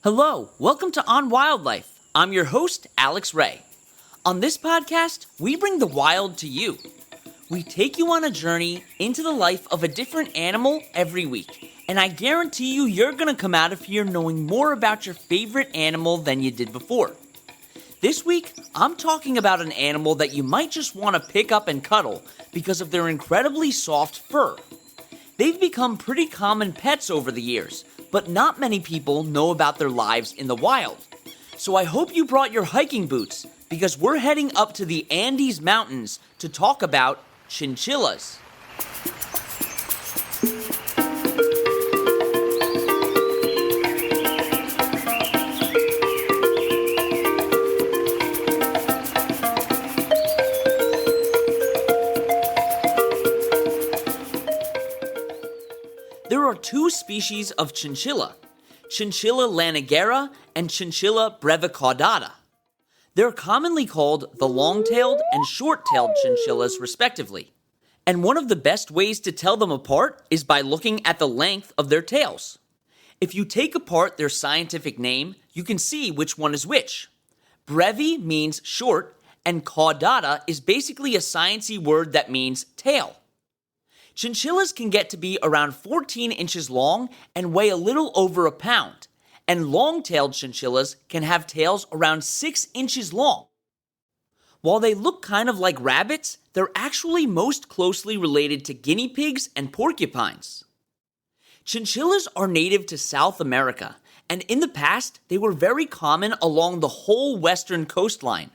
Hello, welcome to On Wildlife. I'm your host, Alex Ray. On this podcast, we bring the wild to you. We take you on a journey into the life of a different animal every week, and I guarantee you're going to come out of here knowing more about your favorite animal than you did before. This week, I'm talking about an animal that you might just want to pick up and cuddle because of their incredibly soft fur. They've become pretty common pets over the years, but not many people know about their lives in the wild. So I hope you brought your hiking boots, because we're heading up to the Andes Mountains to talk about chinchillas. There are two species of chinchilla, Chinchilla lanigera and Chinchilla brevicaudata. They're commonly called the long-tailed and short-tailed chinchillas, respectively. And one of the best ways to tell them apart is by looking at the length of their tails. If you take apart their scientific name, you can see which one is which. Brevi means short, and caudata is basically a sciencey word that means tail. Chinchillas can get to be around 14 inches long and weigh a little over a pound, and long-tailed chinchillas can have tails around 6 inches long. While they look kind of like rabbits, they're actually most closely related to guinea pigs and porcupines. Chinchillas are native to South America, and in the past, they were very common along the whole western coastline.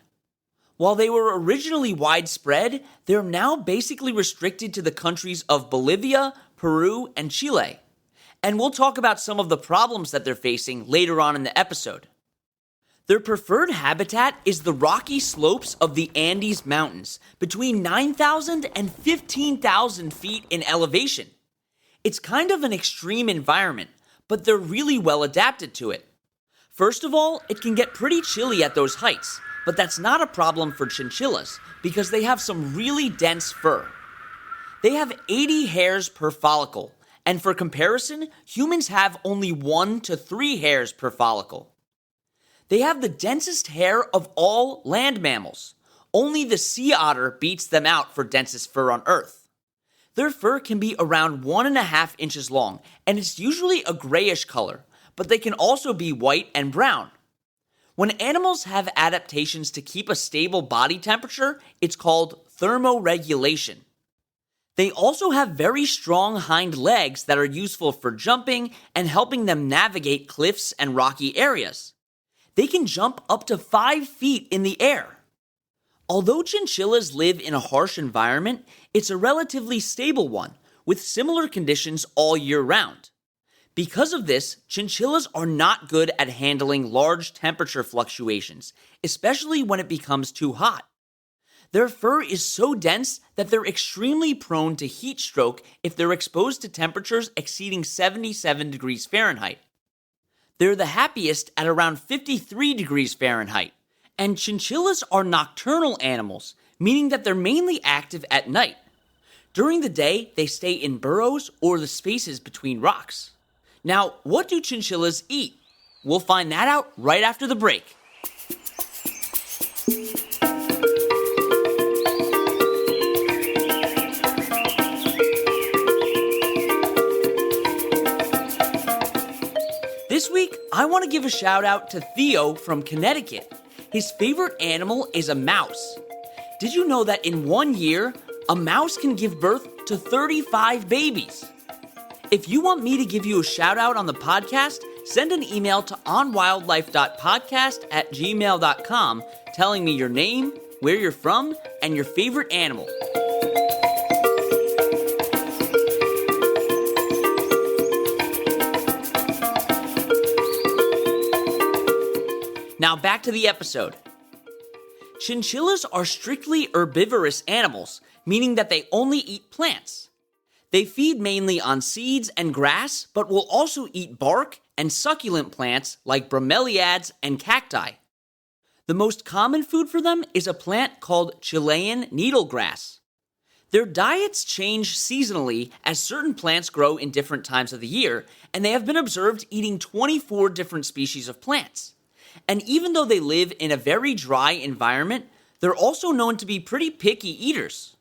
While they were originally widespread, they're now basically restricted to the countries of Bolivia, Peru, and Chile. And we'll talk about some of the problems that they're facing later on in the episode. Their preferred habitat is the rocky slopes of the Andes Mountains, between 9,000 and 15,000 feet in elevation. It's kind of an extreme environment, but they're really well adapted to it. First of all, it can get pretty chilly at those heights, but that's not a problem for chinchillas because they have some really dense fur. They have 80 hairs per follicle, and for comparison, humans have only 1 to 3 hairs per follicle. They have the densest hair of all land mammals. Only the sea otter beats them out for densest fur on Earth. Their fur can be around 1.5 inches long, and it's usually a grayish color, but they can also be white and brown. When animals have adaptations to keep a stable body temperature, it's called thermoregulation. They also have very strong hind legs that are useful for jumping and helping them navigate cliffs and rocky areas. They can jump up to 5 feet in the air. Although chinchillas live in a harsh environment, it's a relatively stable one, with similar conditions all year round. Because of this, chinchillas are not good at handling large temperature fluctuations, especially when it becomes too hot. Their fur is so dense that they're extremely prone to heat stroke if they're exposed to temperatures exceeding 77 degrees Fahrenheit. They're the happiest at around 53 degrees Fahrenheit, and chinchillas are nocturnal animals, meaning that they're mainly active at night. During the day, they stay in burrows or the spaces between rocks. Now, what do chinchillas eat? We'll find that out right after the break. This week, I want to give a shout out to Theo from Connecticut. His favorite animal is a mouse. Did you know that in 1 year, a mouse can give birth to 35 babies? If you want me to give you a shout out on the podcast, send an email to onwildlife.podcast@gmail.com telling me your name, where you're from, and your favorite animal. Now back to the episode. Chinchillas are strictly herbivorous animals, meaning that they only eat plants. They feed mainly on seeds and grass, but will also eat bark and succulent plants like bromeliads and cacti. The most common food for them is a plant called Chilean needlegrass. Their diets change seasonally as certain plants grow in different times of the year, and they have been observed eating 24 different species of plants. And even though they live in a very dry environment, they're also known to be pretty picky eaters.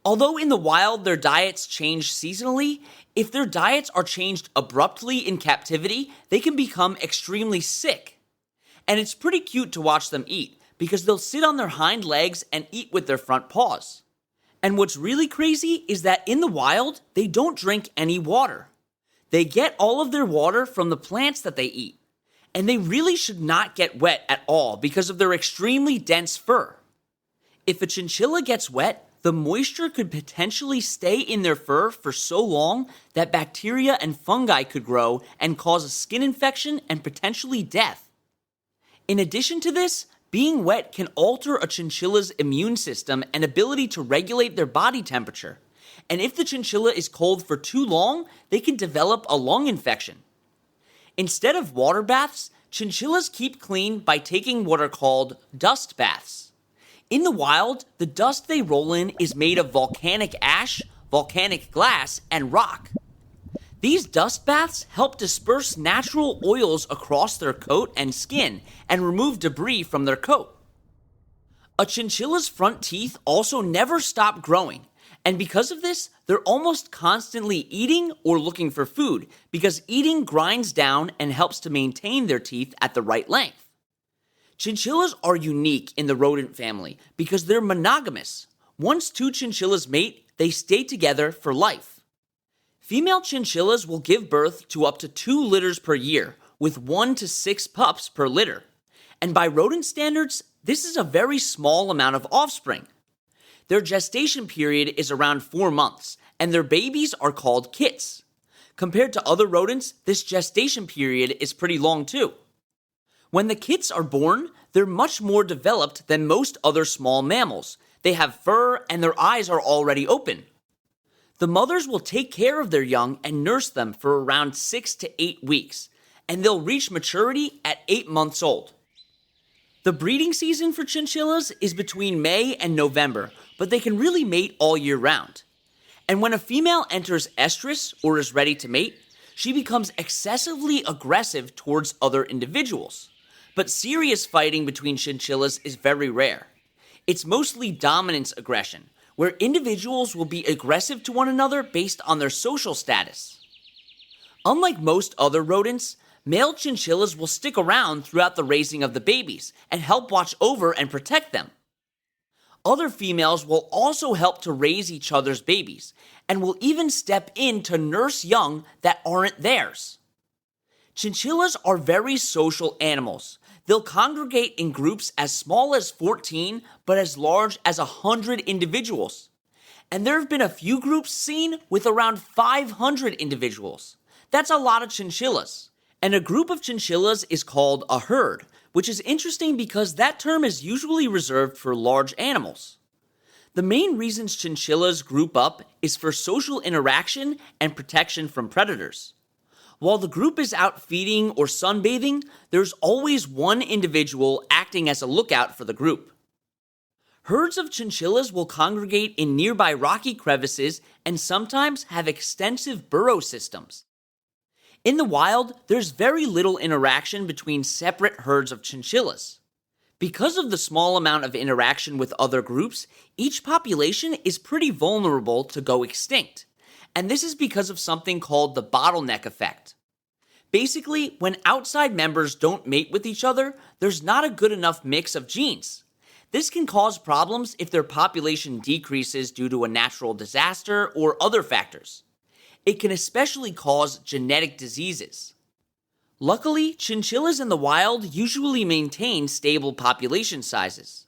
Although in the wild their diets change seasonally, if their diets are changed abruptly in captivity, they can become extremely sick. And it's pretty cute to watch them eat, because they'll sit on their hind legs and eat with their front paws. And what's really crazy is that in the wild, they don't drink any water. They get all of their water from the plants that they eat. And they really should not get wet at all because of their extremely dense fur. If a chinchilla gets wet, the moisture could potentially stay in their fur for so long that bacteria and fungi could grow and cause a skin infection and potentially death. In addition to this, being wet can alter a chinchilla's immune system and ability to regulate their body temperature. And if the chinchilla is cold for too long, they can develop a lung infection. Instead of water baths, chinchillas keep clean by taking what are called dust baths. In the wild, the dust they roll in is made of volcanic ash, volcanic glass, and rock. These dust baths help disperse natural oils across their coat and skin and remove debris from their coat. A chinchilla's front teeth also never stop growing, and because of this, they're almost constantly eating or looking for food because eating grinds down and helps to maintain their teeth at the right length. Chinchillas are unique in the rodent family because they're monogamous. Once two chinchillas mate, they stay together for life. Female chinchillas will give birth to up to 2 litters per year, with 1 to 6 pups per litter. And by rodent standards, this is a very small amount of offspring. Their gestation period is around 4 months, and their babies are called kits. Compared to other rodents, this gestation period is pretty long too. When the kits are born, they're much more developed than most other small mammals. They have fur and their eyes are already open. The mothers will take care of their young and nurse them for around 6 to 8 weeks, and they'll reach maturity at 8 months old. The breeding season for chinchillas is between May and November, but they can really mate all year round. And when a female enters estrus or is ready to mate, she becomes excessively aggressive towards other individuals. But serious fighting between chinchillas is very rare. It's mostly dominance aggression, where individuals will be aggressive to one another based on their social status. Unlike most other rodents, male chinchillas will stick around throughout the raising of the babies and help watch over and protect them. Other females will also help to raise each other's babies and will even step in to nurse young that aren't theirs. Chinchillas are very social animals. They'll congregate in groups as small as 14, but as large as 100 individuals. And there have been a few groups seen with around 500 individuals. That's a lot of chinchillas. And a group of chinchillas is called a herd, which is interesting because that term is usually reserved for large animals. The main reasons chinchillas group up is for social interaction and protection from predators. While the group is out feeding or sunbathing, there's always one individual acting as a lookout for the group. Herds of chinchillas will congregate in nearby rocky crevices and sometimes have extensive burrow systems. In the wild, there's very little interaction between separate herds of chinchillas. Because of the small amount of interaction with other groups, each population is pretty vulnerable to go extinct. And this is because of something called the bottleneck effect. Basically, when outside members don't mate with each other, there's not a good enough mix of genes. This can cause problems if their population decreases due to a natural disaster or other factors. It can especially cause genetic diseases. Luckily, chinchillas in the wild usually maintain stable population sizes.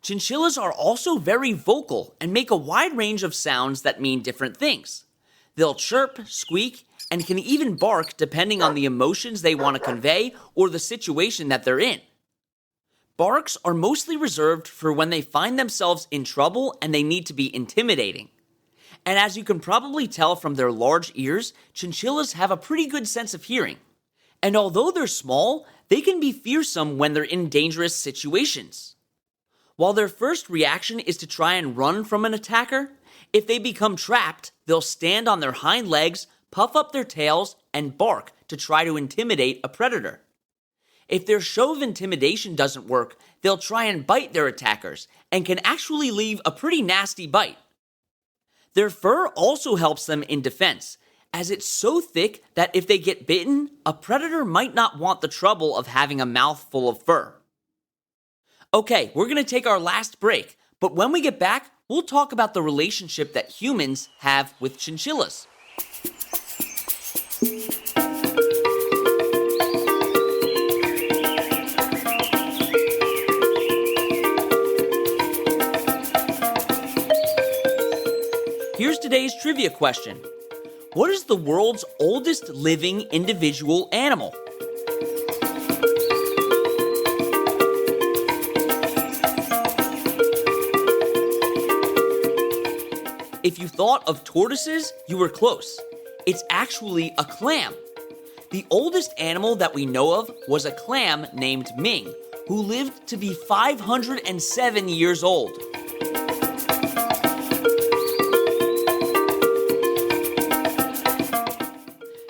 Chinchillas are also very vocal and make a wide range of sounds that mean different things. They'll chirp, squeak, and can even bark depending on the emotions they want to convey or the situation that they're in. Barks are mostly reserved for when they find themselves in trouble and they need to be intimidating. And as you can probably tell from their large ears, chinchillas have a pretty good sense of hearing. And although they're small, they can be fearsome when they're in dangerous situations. While their first reaction is to try and run from an attacker, if they become trapped, they'll stand on their hind legs, puff up their tails, and bark to try to intimidate a predator. If their show of intimidation doesn't work, they'll try and bite their attackers and can actually leave a pretty nasty bite. Their fur also helps them in defense, as it's so thick that if they get bitten, a predator might not want the trouble of having a mouthful of fur. Okay, we're going to take our last break, but when we get back, we'll talk about the relationship that humans have with chinchillas. Here's today's trivia question. What is the world's oldest living individual animal? If you thought of tortoises, you were close. It's actually a clam. The oldest animal that we know of was a clam named Ming, who lived to be 507 years old.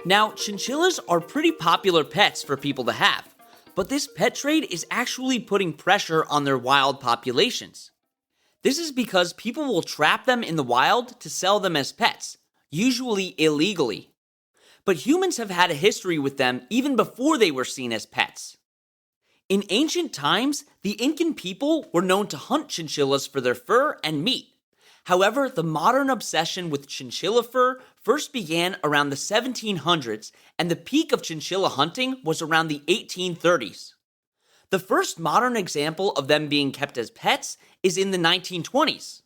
Now, chinchillas are pretty popular pets for people to have, but this pet trade is actually putting pressure on their wild populations. This is because people will trap them in the wild to sell them as pets, usually illegally. But humans have had a history with them even before they were seen as pets. In ancient times, the Incan people were known to hunt chinchillas for their fur and meat. However, the modern obsession with chinchilla fur first began around the 1700s, and the peak of chinchilla hunting was around the 1830s. The first modern example of them being kept as pets is in the 1920s.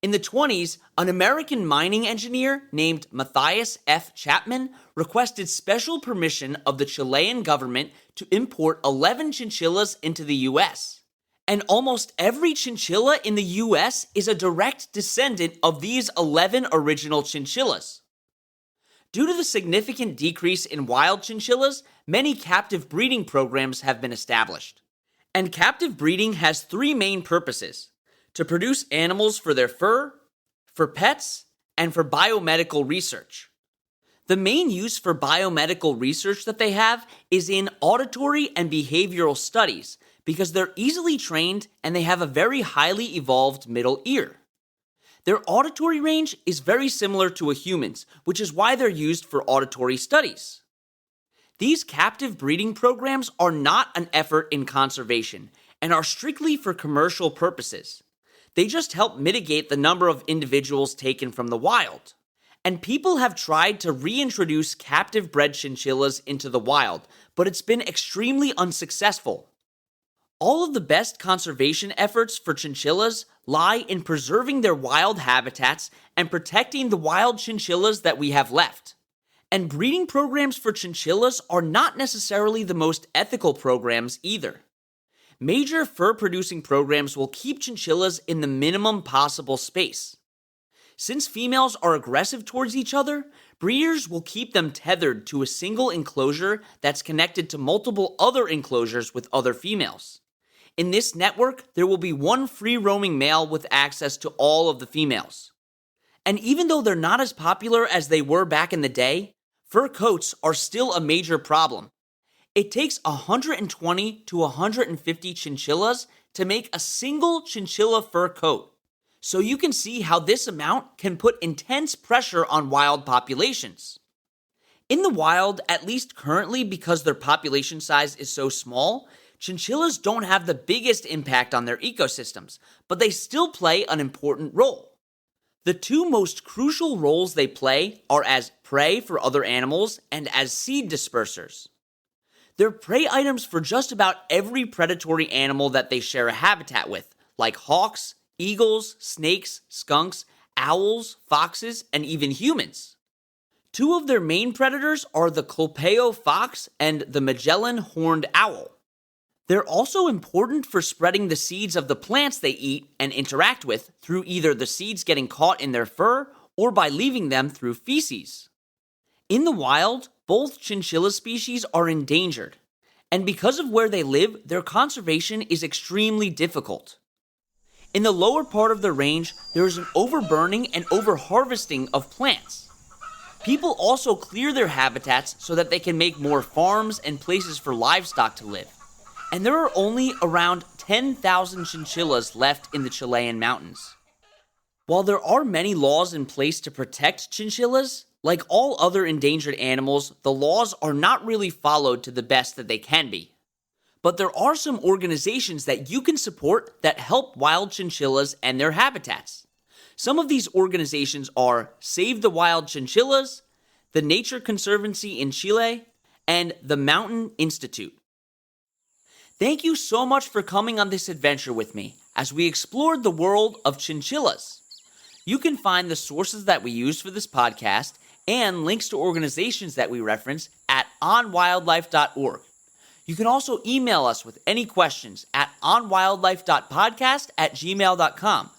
In the 20s, an American mining engineer named Matthias F. Chapman requested special permission of the Chilean government to import 11 chinchillas into the US. And almost every chinchilla in the US is a direct descendant of these 11 original chinchillas. Due to the significant decrease in wild chinchillas, many captive breeding programs have been established. And captive breeding has three main purposes: to produce animals for their fur, for pets, and for biomedical research. The main use for biomedical research that they have is in auditory and behavioral studies, because they're easily trained and they have a very highly evolved middle ear. Their auditory range is very similar to a human's, which is why they're used for auditory studies. These captive breeding programs are not an effort in conservation and are strictly for commercial purposes. They just help mitigate the number of individuals taken from the wild. And people have tried to reintroduce captive bred chinchillas into the wild, but it's been extremely unsuccessful. All of the best conservation efforts for chinchillas lie in preserving their wild habitats and protecting the wild chinchillas that we have left. And breeding programs for chinchillas are not necessarily the most ethical programs either. Major fur-producing programs will keep chinchillas in the minimum possible space. Since females are aggressive towards each other, breeders will keep them tethered to a single enclosure that's connected to multiple other enclosures with other females. In this network, there will be one free-roaming male with access to all of the females. And even though they're not as popular as they were back in the day, fur coats are still a major problem. It takes 120 to 150 chinchillas to make a single chinchilla fur coat. So you can see how this amount can put intense pressure on wild populations. In the wild, at least currently because their population size is so small, chinchillas don't have the biggest impact on their ecosystems, but they still play an important role. The two most crucial roles they play are as prey for other animals and as seed dispersers. They're prey items for just about every predatory animal that they share a habitat with, like hawks, eagles, snakes, skunks, owls, foxes, and even humans. Two of their main predators are the Colpeo fox and the Magellan horned owl. They're also important for spreading the seeds of the plants they eat and interact with through either the seeds getting caught in their fur or by leaving them through feces. In the wild, both chinchilla species are endangered, and because of where they live, their conservation is extremely difficult. In the lower part of the range, there is an overburning and overharvesting of plants. People also clear their habitats so that they can make more farms and places for livestock to live. And there are only around 10,000 chinchillas left in the Chilean mountains. While there are many laws in place to protect chinchillas, like all other endangered animals, the laws are not really followed to the best that they can be. But there are some organizations that you can support that help wild chinchillas and their habitats. Some of these organizations are Save the Wild Chinchillas, the Nature Conservancy in Chile, and the Mountain Institute. Thank you so much for coming on this adventure with me as we explored the world of chinchillas. You can find the sources that we use for this podcast and links to organizations that we reference at onwildlife.org. You can also email us with any questions at onwildlife.podcast@gmail.com.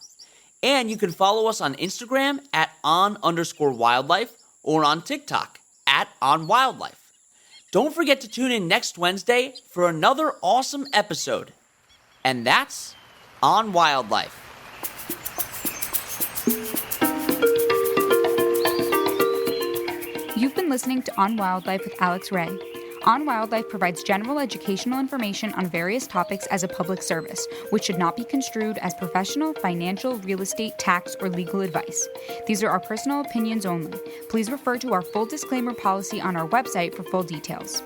And you can follow us on Instagram at on_wildlife or on TikTok at onwildlife. Don't forget to tune in next Wednesday for another awesome episode. And that's On Wildlife. You've been listening to On Wildlife with Alex Ray. On Wildlife provides general educational information on various topics as a public service, which should not be construed as professional, financial, real estate, tax, or legal advice. These are our personal opinions only. Please refer to our full disclaimer policy on our website for full details.